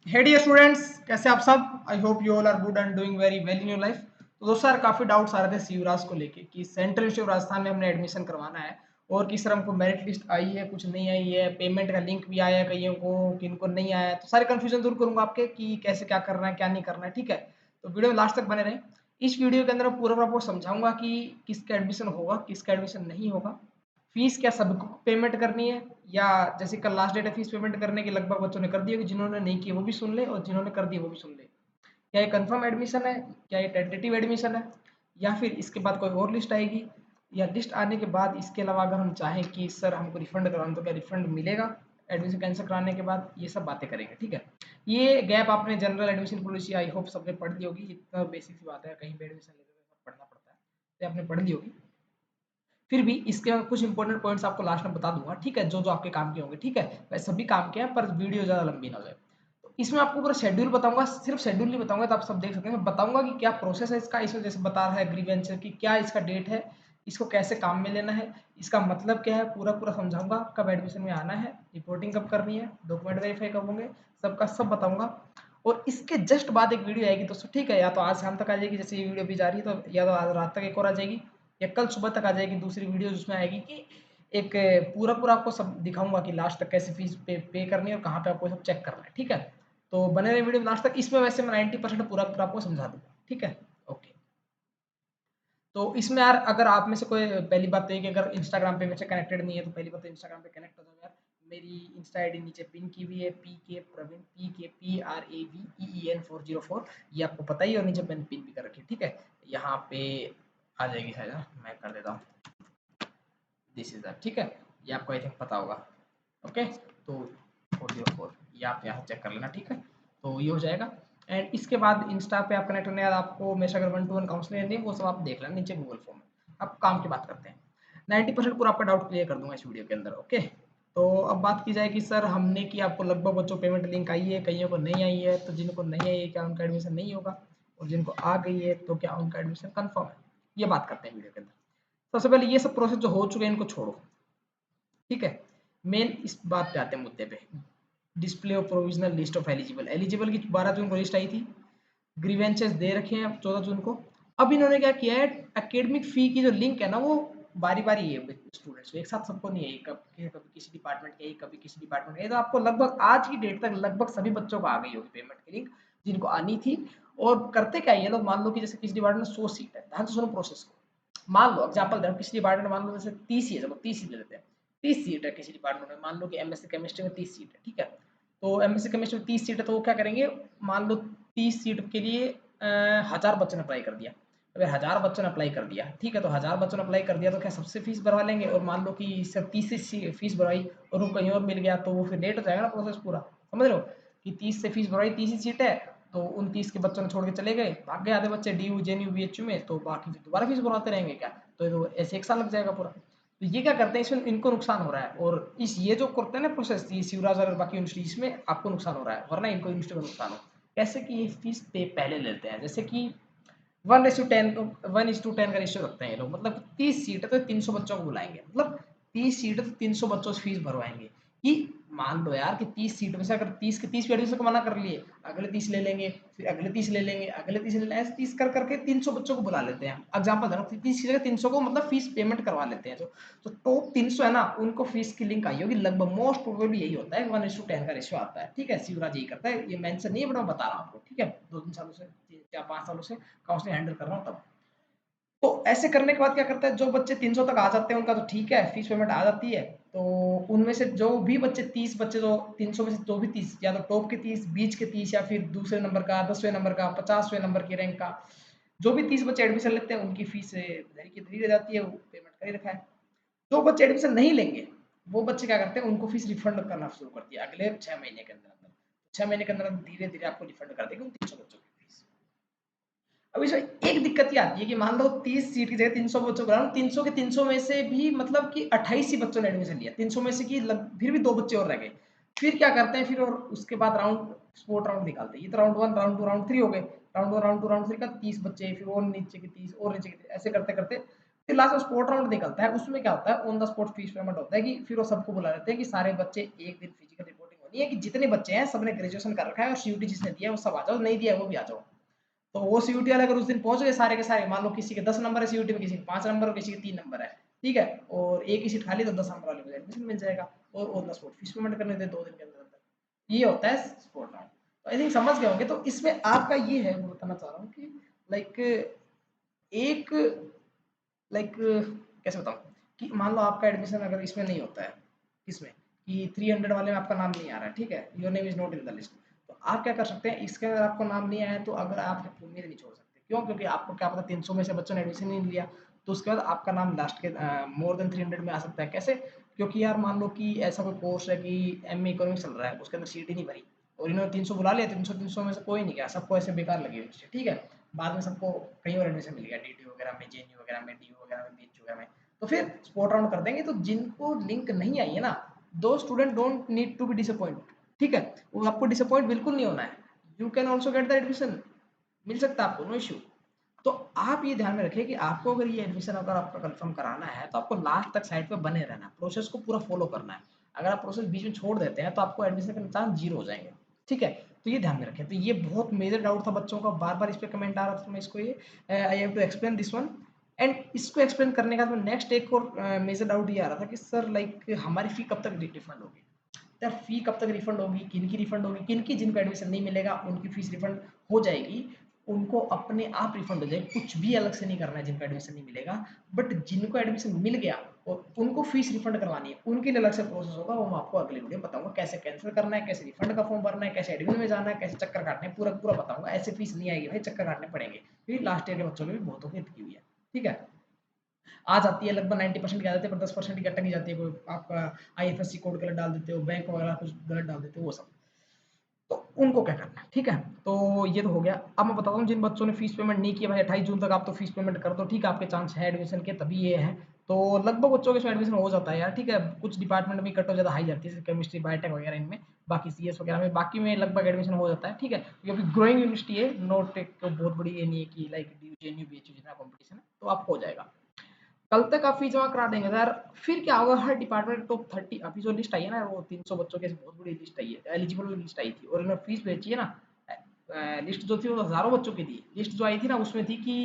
हे dear students, कैसे आप सब। I hope you all are good and doing very well in your life. तो दोस्तों यार काफ़ी डाउट्स आ रहे थे शिवराज को लेके कि सेंट्रल यूनिवर्सिटी ऑफ राजस्थान में हमने एडमिशन करवाना है और किस तरह हमको मेरिट लिस्ट आई है, कुछ नहीं आई है, पेमेंट का लिंक भी आया है कईयों को, किनको नहीं आया है। तो सारे कन्फ्यूजन दूर करूंगा आपके कि कैसे क्या करना है क्या नहीं करना है, ठीक है। तो वीडियो में लास्ट तक बने रहें। इस वीडियो के अंदर मैं पूरा आपको समझाऊंगा कि किसका एडमिशन होगा किसका एडमिशन नहीं होगा, फीस क्या सबको पेमेंट करनी है या जैसे कल लास्ट डेट है फीस पेमेंट करने की, लगभग बच्चों ने कर दी होगी, जिन्होंने नहीं की वो भी सुन ले और जिन्होंने कर दी वो भी सुन ले। क्या ये कंफर्म एडमिशन है, क्या ये टेंटेटिव एडमिशन है, या फिर इसके बाद कोई और लिस्ट आएगी, या लिस्ट आने के बाद इसके अलावा अगर हम चाहें कि सर हमको रिफंड कराना तो क्या रिफंड मिलेगा एडमिशन कैंसिल कराने के बाद, ये सब बातें करेंगे, ठीक है। ये गैप आपने general admission policy I hope सबने पढ़ ली होगी, इतना बेसिक सी बात है, कहीं भी एडमिशन लेते तो सब पढ़ना पड़ता है, तो आपने पढ़ ली होगी। फिर भी इसके कुछ इंपॉर्टेंट पॉइंट्स आपको लास्ट में बता दूंगा, ठीक है, जो जो आपके काम के होंगे, ठीक है। वैसे सभी काम के हैं पर वीडियो ज़्यादा लंबी ना हो जाए। तो इसमें आपको पूरा शेड्यूल बताऊंगा, सिर्फ शेड्यूल नहीं बताऊंगा तो आप सब देख सकते हैं। मैं बताऊंगा कि क्या प्रोसेस है इसका, इसमें जैसे बता रहा है ग्रीवेंचर की क्या इसका डेट है, इसको कैसे काम में लेना है, इसका मतलब क्या है, पूरा पूरा समझाऊंगा। कब एडमिशन में आना है, रिपोर्टिंग कब करनी है, डॉक्यूमेंट वेरीफाई कब होंगे, सबका सब बताऊंगा। और इसके जस्ट बाद एक वीडियो आएगी दोस्तों, ठीक है, या तो आज शाम तक आ जाएगी जैसे ये वीडियो भी जा रही है, तो या तो आज रात तक एक और आ जाएगी, या कल सुबह तक आ जाएगी दूसरी वीडियो, जिसमें आएगी कि एक पूरा पूरा आपको सब दिखाऊंगा कि लास्ट तक कैसे फीस पे करनी है और कहाँ पे आपको सब चेक करना है, ठीक है। तो बने रहे वीडियो में लास्ट तक। इसमें वैसे मैं 90% पूरा पूरा आपको समझा दूंगा, ठीक है। ओके। तो इसमें यार अगर आप में से कोई, पहली बात तो ये कि अगर इंस्टाग्राम पे मेरे से कनेक्टेड नहीं है तो पहली बात तो इंस्टाग्राम पे कनेक्ट हो जाओ यार। मेरी इंस्टा आईडी नीचे पिन की भी है, पी के प्रवीण, PKPRAVEEN404, ये आपको पता ही है, और नीचे मैंने पिन भी कर रखी है, ठीक है। यहाँ पे आ जाएगी शायद, मैं कर देता हूँ, दिस इज दैट, ठीक है। ये आपको आई थिंक पता होगा। ओके। तो 404 ये आप यहाँ चेक कर लेना, ठीक है। तो ये हो जाएगा। एंड इसके बाद इंस्टा पे आप कनेक्ट करने के बाद आपको मेरे से अगर 1-to-1 काउंसलिंग लेनी है वो सब आप देख लेना नीचे गूगल फॉर्म में। अब काम की बात करते हैं। 90% पूरा आपका डाउट क्लियर कर दूंगा इस वीडियो के अंदर, ओके। तो अब बात की जाए कि सर हमने कि आपको लगभग बच्चों पेमेंट लिंक आई है, कईयों को नहीं आई है, तो जिनको नहीं आई है क्या उनका एडमिशन नहीं होगा, और जिनको आ गई है तो क्या उनका एडमिशन कन्फर्म है, ये बात करते हैं वीडियो के अंदर। सबसे पहले ये सब प्रोसेस जो हो चुके हैं इनको छोड़ो, ठीक है। मेन इस बात पे आते हैं, मुद्दे पे। Display of provisional list of eligible, eligible की 12 जून को लिस्ट आई थी, ग्रीवेंसेस दे रखे हैं 14 जून को। अब इन्होंने क्या किया है, एकेडमिक फी की जो लिंक है ना वो बारी बारी है स्टूडेंट्स को, एक साथ सबको नहीं है, कभी किसी डिपार्टमेंट के, कभी किसी डिपार्टमेंट के, तो आपको लगभग आज की डेट तक लगभग सभी बच्चों को आ गई होगी पेमेंट की लिंक, जिनको आनी थी। और करते क्या है ये लोग, मान लो कि जैसे किसी डिपार्टमेंट में 100 सीट है, ध्यान से सुनो प्रोसेस को। मान लो एग्जाम्पल दे, किसी डिपार्टमेंट में मान लो जैसे 30 ही है, चलो 30 ही ले लेते हैं। 30 सीट है किसी डिपार्टमेंट में, मान लो कि एमएससी केमिस्ट्री में 30 सीट है, ठीक है। तो एमएससी केमिस्ट्री में 30 सीट है, तो वो क्या करेंगे, मान लो 30 सीट के लिए 1000 बच्चों ने अप्लाई कर दिया। अगर 1000 बच्चों ने अप्लाई कर दिया, ठीक है, तो 1000 बच्चों ने अप्लाई कर दिया तो क्या सबसे फीस भरवा लेंगे, और मान लो कि सिर्फ 30 से फीस भरवाई और उनको कहीं और मिल गया, तो वो फिर लेट हो जाएगा ना प्रोसेस पूरा, समझ रहे हो। कि 30 से फीस भरवाई, 30 ही सीट है, तो उन 30 के बच्चों ने छोड़ के चले गए, भाग गए आधे बच्चे DU JNU BHU में, तो बाकी फिर दोबारा फीस भरवाते रहेंगे क्या, तो ऐसे 1 साल लग जाएगा पूरा। तो ये क्या करते हैं, इसमें इनको नुकसान हो रहा है, और इस ये जो करते हैं ना प्रोसेस, ये शिवराज और बाकी यूनिवर्सिटी, इसमें आपको नुकसान हो रहा है, वरना इनको यूनिवर्सिटी को नुकसान हो। कैसे कि ये फीस पे पहले लेते हैं, जैसे कि 1:10, 1:10 का रेशियो रखते हैं ये लोग, मतलब 30 सीट है तो 300 बच्चों को बुलाएंगे, मतलब 30 सीट है तो 300 बच्चों से फीस भरवाएंगे। कि मान लो यार कि 30 सीट में से अगर 30 के 30 एडमिशन को मना कर लिए, अगले 30 ले लेंगे, फिर अगले 30 ले लेंगे, अगले 30 ले लेंगे, ऐसे 30 कर करके 300 बच्चों को बुला लेते हैं। एग्जाम्पल दे रहा हूँ, 30 की जगह 300 को मतलब फीस पेमेंट करवा लेते हैं जो। तो टॉप 300 है ना, उनको फीस की लिंक आई होगी, लगभग मोस्ट प्रोबेबली यही होता है, 1:10 का रेशियो आता है, ठीक है। शिवराज यही करता है, ये मेंशन नहीं है बट मैं बता रहा हूँ आपको, ठीक है। 2-3 सालों से, 4-5 सालों से काउंसलिंग हैंडल कर रहा हूँ तब। तो ऐसे करने के बाद क्या करता है, जो बच्चे 300 तक आ जाते हैं उनका तो ठीक है, फीस पेमेंट आ जाती है। तो उनमें से जो भी बच्चे 30 बच्चे, जो 300 में से जो भी 30, या तो टॉप के 30, बीच के 30, या फिर दूसरे नंबर का, 10वें नंबर का, 50वें नंबर की रैंक का, जो भी 30 बच्चे एडमिशन लेते हैं उनकी फीस धरी की धरी रह जाती है, वो पेमेंट कर ही रखा है। जो बच्चे एडमिशन नहीं लेंगे, वो बच्चे क्या करते हैं, उनको फीस रिफंड करना शुरू कर दिया अगले 6 महीने के अंदर अंदर। 6 महीने के अंदर धीरे धीरे आपको रिफंड कर देंगे उन 300 बच्चों की फीस। अब इसमें एक दिक्कत ये आती है कि मान लो 30 सीट की जगह 300 बच्चों को, 300 के 300 में से भी मतलब कि 28 ही बच्चों ने एडमिशन लिया, 300 में से कि फिर भी 2 बच्चे और रह गए। फिर क्या करते हैं, फिर और उसके बाद राउंड, स्पोर्ट राउंड निकालते हैं। ये तो राउंड 1, राउंड 2, राउंड 3 हो गए। राउंड 1, राउंड 2, राउंड 3 का 30 बच्चे, फिर और नीचे के 30 और नीचे के 30, ऐसे करते करते फिर लास्ट में स्पोर्ट राउंड निकलता है। उसमें क्या होता है, on the spot fees payment होता है कि फिर वो सबको बुला लेते हैं कि सारे बच्चे एक दिन फिजिकल रिपोर्टिंग नहीं है कि जितने बच्चे हैं सबने ग्रेजुएशन कर रखा है और सीयूटी जिसने दिया है वो सब आ जाओ, नहीं दिया वो भी आ जाओ। तो वो सीयूटी वाले अगर उस दिन पहुंच गए सारे के सारे, मान लो किसी के 10 नंबर है सीयूटी में, किसी के 5 नंबर और किसी के 3 नंबर है, ठीक है, और एक ही सीट खाली, तो 10 नंबर वाले को एडमिशन मिल जाएगा और on the spot fees payment करने थे 2 दिन के अंदर अंदर। ये होता है स्पॉट राउंड। तो आई थिंक समझ गए होंगे। तो इसमें आपका ये है, मैं बताना चाह रहा हूँ कि लाइक एक लाइक कैसे बताऊँ कि मान लो आपका एडमिशन अगर इसमें नहीं होता है, किसमें, कि 300 वाले में आपका नाम नहीं आ रहा है, ठीक है, your name is not in the list, तो आप क्या कर सकते हैं, इसके अंदर आपको नाम नहीं आया तो अगर आप उम्मीद नहीं छोड़ सकते, क्यों, क्योंकि आपको क्या पता 300 में से बच्चों ने एडमिशन नहीं लिया, तो उसके बाद आपका नाम लास्ट के मोर देन 300 में आ सकता है। कैसे? क्योंकि यार मान लो कि ऐसा कोई कोर्स है कि एम इकोनॉमिक्स चल रहा है, उसके अंदर सीट ही नहीं भरी और इन्होंने 300 बुला लिया, 300 में से कोई नहीं गया, सबको ऐसे बेकार लगी हुई, ठीक है, बाद में सबको कहीं और एडमिशन मिल गया, डीटी वगैरह में, जेएनयू वगैरह में, डीयू वगैरह में, बीएचयू वगैरह में, तो फिर स्पॉट राउंड कर देंगे। तो जिनको लिंक नहीं आई है ना, दो student don't need to be disappoint, ठीक है, वो आपको डिसअपॉइंट बिल्कुल नहीं होना है, you can also get the admission, मिल सकता है आपको, नो इश्यू। तो आप ये ध्यान में रखिए कि आपको अगर ये एडमिशन अगर आपका कंफर्म कराना है तो आपको लास्ट तक साइड पे बने रहना है, प्रोसेस को पूरा फॉलो करना है। अगर आप प्रोसेस बीच में छोड़ देते हैं तो आपको एडमिशन के चांस जीरो हो जाएंगे, ठीक है। तो ये ध्यान में रखें। तो ये बहुत मेजर डाउट था बच्चों का, बार बार इस पर कमेंट आ रहा था, तो मैं इसको ये I have to explain this one. And इसको एक्सप्लेन करने का नेक्स्ट एक और मेजर डाउट ये आ रहा था कि सर लाइक हमारी फी कब तक रिफंड होगी, यार फी कब तक रिफंड होगी, किन की रिफंड होगी, किन की, जिनको एडमिशन नहीं मिलेगा उनकी फीस रिफंड हो जाएगी, उनको अपने आप रिफंड हो जाएगी, कुछ भी अलग से नहीं करना है जिनको एडमिशन नहीं मिलेगा। बट जिनको एडमिशन मिल गया और उनको फीस रिफंड करवानी है, उनके लिए अलग से प्रोसेस होगा, वो मैं आपको अगली वीडियो में बताऊंगा, कैसे कैंसिल करना है, कैसे रिफंड का फॉर्म भरना है, कैसे एडमिशन में जाना है, कैसे चक्कर काटने हैं, पूरा पूरा बताऊंगा। ऐसे फीस नहीं आएगी भाई, चक्कर काटने पड़ेंगे, क्योंकि लास्ट ईयर के बच्चों की भी बहुतों की की हुई है, ठीक है। आ जाती है लगभग 90% की आ जाती है, पर 10% की अटक जाती है, कोई आपका आईएफएससी कोड गलत डाल देते हो, बैंक वगैरह कुछ गलत डाल देते हो, वो सब, तो उनको क्या करना है, ठीक है। तो ये तो हो गया। अब मैं बताता हूँ जिन बच्चों ने फीस पेमेंट नहीं किया भाई, 28 जून तक आप तो फीस पेमेंट कर दो, ठीक है, आपके चांस है एडमिशन के, तभी ये है। तो लगभग बच्चों के इसमें एडमिशन हो जाता है यार, ठीक है, कुछ डिपार्टमेंट में कट ऑफ ज़्यादा हाई जाती है, केमिस्ट्री बायोटेक वगैरह इनमें, बाकी सीएस वगैरह में, बाकी में लगभग एडमिशन हो जाता है, ठीक है, क्योंकि ग्रोइंग यूनिवर्सिटी है, नोट एक तो बहुत बड़ी ये नहीं है कि लाइक जेएनयू बीएचयू जितना कॉम्पिटिशन है, तो आपको हो जाएगा। कल तक आप फीस जमा करा देंगे तो यार फिर क्या होगा, हर डिपार्टमेंट टॉप 30, अभी जो लिस्ट आई है ना, वो 300 बच्चों की बहुत बड़ी लिस्ट आई है, एलिजिबल लिस्ट आई थी, और इन्होंने फीस भेजी है ना, लिस्ट जो थी वो हजारों बच्चों की थी, लिस्ट जो आई थी ना उसमें थी कि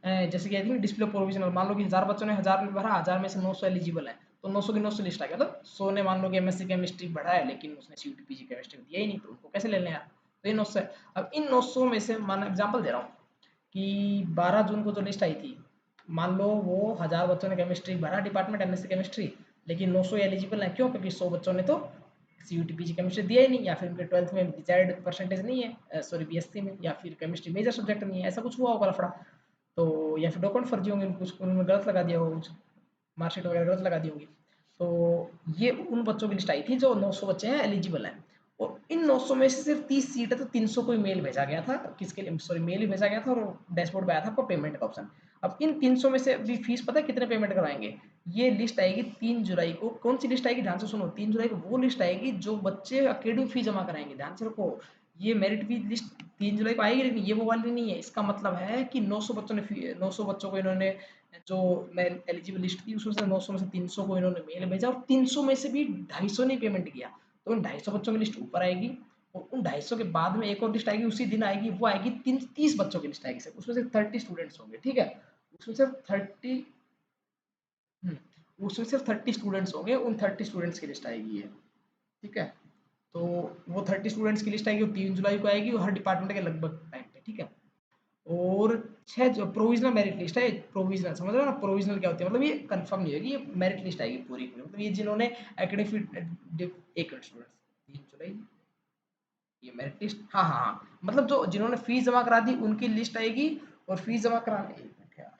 जैसे कि आई थी डिस्प्ले प्रोविजनल, मान लो कि 1000 बच्चों ने 1000 में भरा, 1000 में से 900 एलिजिबल है, तो 900 की 900 लिस्ट आ गया, तो 100 ने मान लो कि एमएससी केमिस्ट्री बढ़ा है लेकिन उसने सीयूटी पीजी केमिस्ट्री दिया ही नहीं, तो उनको कैसे ले लें यार, तो ये 900 है। अब इन 900 में से मान एग्जाम्पल दे रहा हूँ कि 12 जून को जो लिस्ट आई थी, मान लो वो 1000 बच्चों ने केमिस्ट्री भरा डिपार्टमेंट एमएससी केमिस्ट्री, लेकिन 900 एलिजिबल है, क्यों, क्योंकि 100 बच्चों ने तो सीयूटी पीजी केमिस्ट्री दिया ही नहीं, या फिर उनके 12th में डिजायर्ड परसेंटेज नहीं है, सॉरी बीएससी में, या फिर केमिस्ट्री मेजर सब्जेक्ट नहीं है, ऐसा कुछ हुआ होगा लफड़ा, तो या फिर डॉक्यूमेंट फर्जी होंगे, कुछ उन्होंने गलत लगा दिया होगा, कुछ मार्कशीट वगैरह गलत लगा दी होगी। तो ये उन बच्चों की लिस्ट आई थी जो 900 बच्चे हैं एलिजिबल हैं, और इन 900 में से सिर्फ 30 सीट है, तो 300 को मेल भेजा गया था, किसके लिए, सॉरी मेल ही भेजा गया था, और डैशबोर्ड पे आया था आपको पेमेंट का ऑप्शन। अब इन 300 में से भी फीस पता है कितने पेमेंट करवाएंगे, ये लिस्ट आएगी 3 जुलाई को। कौन सी लिस्ट आएगी, ध्यान से सुनो, 3 जुलाई को वो लिस्ट आएगी जो बच्चे अकेडमिक फी जमा कराएंगे, ध्यान से रखो, ये मेरिट फी लिस्ट 3 जुलाई को आएगी, लेकिन ये वो वाली नहीं है। इसका मतलब है कि 900 बच्चों ने 900 बच्चों को इन्होंने जो मैं एलिजिबल लिस्ट थी उसमें से 900 में से 300 को इन्होंने मेल भेजा, और 300 में से भी 250 ने पेमेंट किया, तो उन 250 बच्चों की लिस्ट ऊपर आएगी, और उन 250 के बाद में एक और लिस्ट आएगी, उसी दिन आएगी, वो आएगी 30 बच्चों की लिस्ट आएगी सर, उसमें से 30 स्टूडेंट्स होंगे, ठीक है, उसमें से 30 उसमें सिर्फ 30 स्टूडेंट्स होंगे, उन 30 स्टूडेंट्स की लिस्ट आएगी ये, ठीक है। तो वो 30 स्टूडेंट्स की लिस्ट आएगी, वो 3 जुलाई को आएगी, और हर डिपार्टमेंट के लगभग टाइम पे, ठीक है। और 6 जो प्रोविजनल मेरिट लिस्ट है, प्रोविजनल समझ रहे हो ना, प्रोविजनल क्या होती है, मतलब ये कंफर्म नहीं होगी, ये मेरिट लिस्ट आएगी पूरी पूरी, मतलब ये जिन्होंने एकेडमिक, एक स्टूडेंट्स 3 जुलाई, ये मेरिट लिस्ट, हाँ हाँ हाँ, मतलब जो जिन्होंने फीस जमा करा दी उनकी लिस्ट आएगी, और फीस जमा कराने, एक मिनट यार,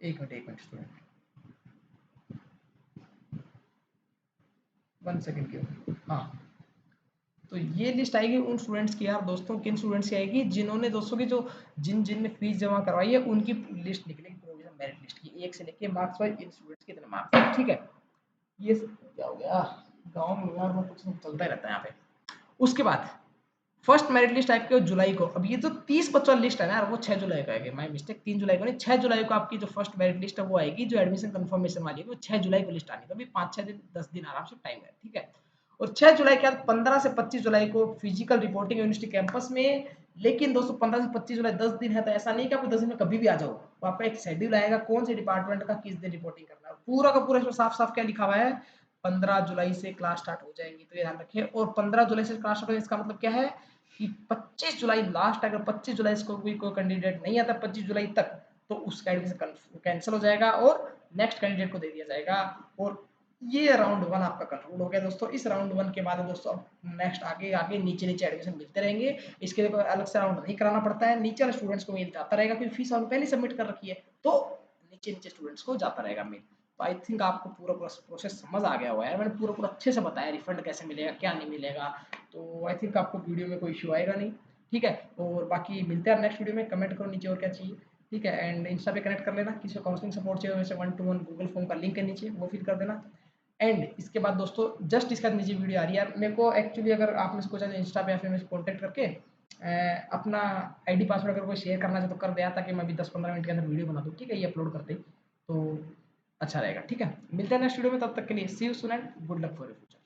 एक मिनट स्टूडेंट, 1 सेकंड के, हाँ, तो ये लिस्ट आएगी उन स्टूडेंट्स की यार दोस्तों, किन स्टूडेंट्स की आएगी, जिन्होंने दोस्तों की जो जिन ने फीस जमा करवाई है उनकी लिस्ट निकलेगी, प्रोविजनल मेरिट लिस्ट की, एक से लेके मार्क्स वाइज इन स्टूडेंट्स के कितने मार्क्स हैं, ठीक है। ये क्या हो गया, गाँव में यार में कुछ नहीं चलता ही रहता है यहाँ पे। उसके बाद फर्स्ट मेरिट लिस्ट आपकी जुलाई को, अब ये जो 30 बच्चों लिस्ट है ना वो 6 जुलाई को आएगी, माय मिस्टेक, 3 जुलाई को नहीं 6 जुलाई को आपकी जो फर्स्ट मेरिट लिस्ट है वो आएगी, जो एडमिशन कंफर्मेशन वाली है वो 6 जुलाई को लिस्ट आनी है, तो अभी 5-6 दिन 10 दिन आराम से टाइम है, ठीक है। और 6 जुलाई के बाद 15 से 25 जुलाई को फिजिकल रिपोर्टिंग यूनिवर्सिटी कैंपस में। लेकिन दोस्तों 15 से 25 जुलाई 10 दिन है, तो ऐसा नहीं कि आपको 10 दिन में कभी भी आ जाओ, तो आपका एक शेड्यूल आएगा कौन से डिपार्टमेंट का किस दिन रिपोर्टिंग करना है, पूरा का पूरा इसमें साफ साफ क्या लिखा हुआ है, 15 जुलाई से क्लास स्टार्ट हो जाएंगी, तो ये ध्यान रखें। और 15 जुलाई से क्लास स्टार्ट हो, इसका मतलब क्या है कि 25 जुलाई लास्ट, अगर 25 जुलाई को कोई कैंडिडेट नहीं आता 25 जुलाई तक, तो उसका एडमिशन कैंसिल हो जाएगा और नेक्स्ट कैंडिडेट को दे दिया जाएगा। और ये राउंड 1 आपका कंक्लूड हो गया दोस्तों। इस राउंड 1 के बाद दोस्तों अब नेक्स्ट आगे आगे नीचे नीचे एडमिशन मिलते रहेंगे, इसके लिए कोई अलग से राउंड नहीं कराना पड़ता है, नीचे वाले स्टूडेंट्स को मेल जाता रहेगा, क्योंकि फीस हमने पहले सबमिट कर रखी है, तो नीचे नीचे स्टूडेंट्स को जाता रहेगा मेल। तो आई थिंक आपको पूरा प्रोसेस समझ आ गया हुआ है, मैंने पूरा पूरा अच्छे से बताया रिफंड कैसे मिलेगा क्या नहीं मिलेगा, तो आई थिंक आपको वीडियो में कोई इश्यू आएगा नहीं, ठीक है। और बाकी मिलते हैं नेक्स्ट वीडियो में, कमेंट करो नीचे और क्या चाहिए, ठीक है। एंड इंस्टा पे कनेक्ट कर लेना, किसी को काउंसलिंग सपोर्ट चाहिए वैसे 1-to-1 गूगल फॉर्म का लिंक है नीचे, वो फिल कर देना। एंड इसके बाद दोस्तों जस्ट इसका नीचे वीडियो आ रही है मेरे को एक्चुअली, अगर आपने इसको चाहे इंस्टा पे या फिर मेरे कॉन्टैक्ट करके अपना आईडी पासवर्ड अगर कोई शेयर करना चाहे तो कर दिया, ताकि मैं भी 10-15 मिनट के अंदर वीडियो बना दूँ, ठीक है, ये अपलोड करते ही तो अच्छा रहेगा, ठीक है। मिलते हैं नेक्स्ट वीडियो में, तब तक के लिए see you soon and good luck for your future.